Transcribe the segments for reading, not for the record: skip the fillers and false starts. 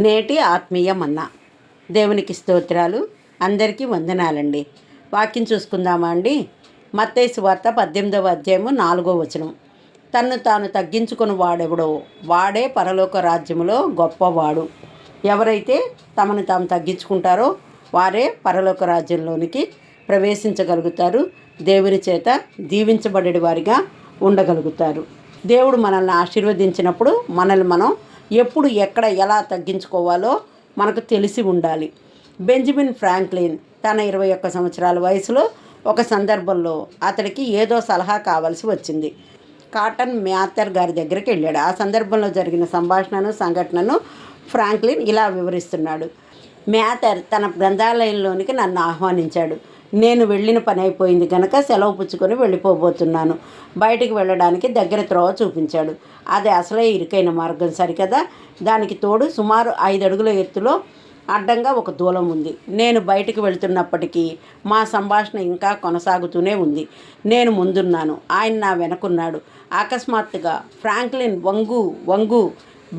నేటి ఆత్మీయ మన్నా. దేవునికి స్తోత్రాలు. అందరికీ వందనాలండి. వాక్యం చూసుకుందామా అండి. మత్తయి సువార్త 18వ అధ్యాయము 4వ వచనం. తన్ను తాను తగ్గించుకుని వాడెవడో వాడే పరలోక రాజ్యములో గొప్పవాడు. ఎవరైతే తమను తాము తగ్గించుకుంటారో వారే పరలోక రాజ్యంలోనికి ప్రవేశించగలుగుతారు. దేవుని చేత దీవించబడే వారిగా ఉండగలుగుతారు. దేవుడు మనల్ని ఆశీర్వదించినప్పుడు మనల్ని మనం ఎప్పుడు ఎక్కడ ఎలా తగ్గించుకోవాలో మనకు తెలిసి ఉండాలి. బెంజమిన్ ఫ్రాంక్లిన్ తన 21 సంవత్సరాల వయసులో ఒక సందర్భంలో అతడికి ఏదో సలహా కావాల్సి వచ్చింది. కాటన్ మ్యాథర్ గారి దగ్గరికి వెళ్ళాడు. ఆ సందర్భంలో జరిగిన సంఘటనను ఫ్రాంక్లిన్ ఇలా వివరిస్తున్నాడు. మ్యాథర్ తన గ్రంథాలయంలోనికి నన్ను ఆహ్వానించాడు. నేను వెళ్ళిన పని అయిపోయింది కనుక సెలవు పుచ్చుకొని వెళ్ళిపోబోతున్నాను. బయటికి వెళ్ళడానికి దగ్గర త్రోవ చూపించాడు. అది అసలే ఇరుకైన మార్గం సరికదా. దానికి తోడు సుమారు 5 అడుగుల ఎత్తులో అడ్డంగా ఒక దూలం ఉంది. నేను బయటికి వెళుతున్నప్పటికీ మా సంభాషణ ఇంకా కొనసాగుతూనే ఉంది. నేను ముందున్నాను, ఆయన నా వెనకున్నాడు. అకస్మాత్తుగా ఫ్రాంక్లిన్ వంగు వంగు,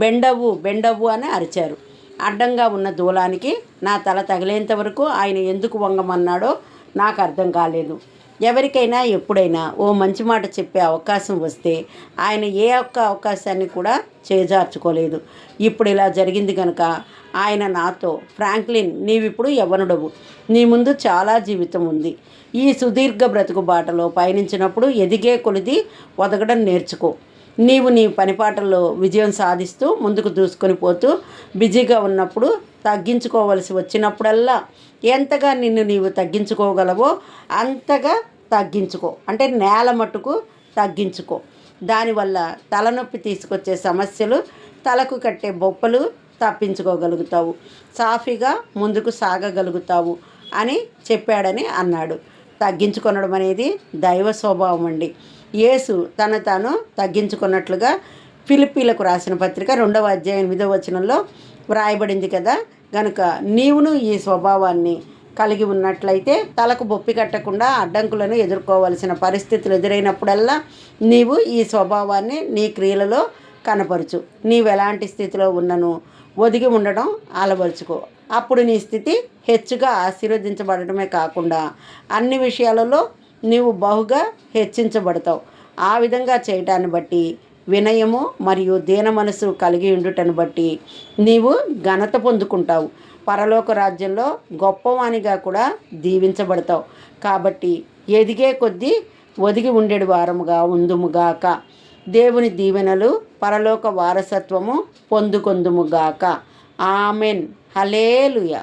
బెండవు బెండవు అని అరిచారు. అడ్డంగా ఉన్న దూలానికి నా తల తగిలేంత వరకు ఆయన ఎందుకు వంగమన్నాడో నాకు అర్థం కాలేదు. ఎవరికైనా ఎప్పుడైనా ఓ మంచి మాట చెప్పే అవకాశం వస్తే ఆయన ఏ ఒక్క అవకాశాన్ని కూడా చేజార్చుకోలేదు. ఇప్పుడు ఇలా జరిగింది కనుక ఆయన నాతో, ఫ్రాంక్లిన్, నీవిప్పుడు యవ్వనుడవు, నీ ముందు చాలా జీవితం ఉంది. ఈ సుదీర్ఘ బ్రతుకు బాటలో పయనించినప్పుడు ఎదిగే కొలిది ఒదగడం నేర్చుకో. నీవు నీ పనిపాటల్లో విజయం సాధిస్తూ ముందుకు దూసుకొని పోతూ బిజీగా ఉన్నప్పుడు తగ్గించుకోవలసి వచ్చినప్పుడల్లా ఎంతగా నిన్ను నీవు తగ్గించుకోగలవో అంతగా తగ్గించుకో. అంటే నేల మట్టుకు తగ్గించుకో. దానివల్ల తలనొప్పి తీసుకొచ్చే సమస్యలు, తలకు కట్టే బొప్పలు తప్పించుకోగలుగుతావు. సాఫీగా ముందుకు సాగగలుగుతావు అని చెప్పాడని అన్నాడు. తగ్గించుకొనడం అనేది దైవ స్వభావం అండి. యేసు తను తాను తగ్గించుకున్నట్లుగా ఫిలిప్పీలకు రాసిన పత్రిక 2వ అధ్యాయం 8వ వచనంలో వ్రాయబడింది కదా. కనుక నీవును ఈ స్వభావాన్ని కలిగి ఉన్నట్లయితే తలకు బొప్పి కట్టకుండా అడ్డంకులను ఎదుర్కోవలసిన పరిస్థితులు ఎదురైనప్పుడల్లా నీవు ఈ స్వభావాన్ని నీ క్రియలలో కనపరచు. నీవు ఎలాంటి స్థితిలో ఉన్నను ఒదిగి ఉండడం అలవరుచుకో. అప్పుడు నీ స్థితి హెచ్చుగా ఆశీర్వదించబడటమే కాకుండా అన్ని విషయాలలో నీవు బహుగా హెచ్చించబడతావు. ఆ విధంగా చేయటాన్ని బట్టి, వినయము మరియు దీన మనసు కలిగి ఉండుటను బట్టి నీవు ఘనత పొందుకుంటావు. పరలోక రాజ్యంలో గొప్పవానిగా కూడా దీవించబడతావు. కాబట్టి ఎదిగే కొద్దీ ఒదిగి ఉండేడు వారముగా ఉందుముగాక. దేవుని దీవెనలు, పరలోక వారసత్వము పొందుకొందుముగాక. ఆమెన్. హల్లెలూయా.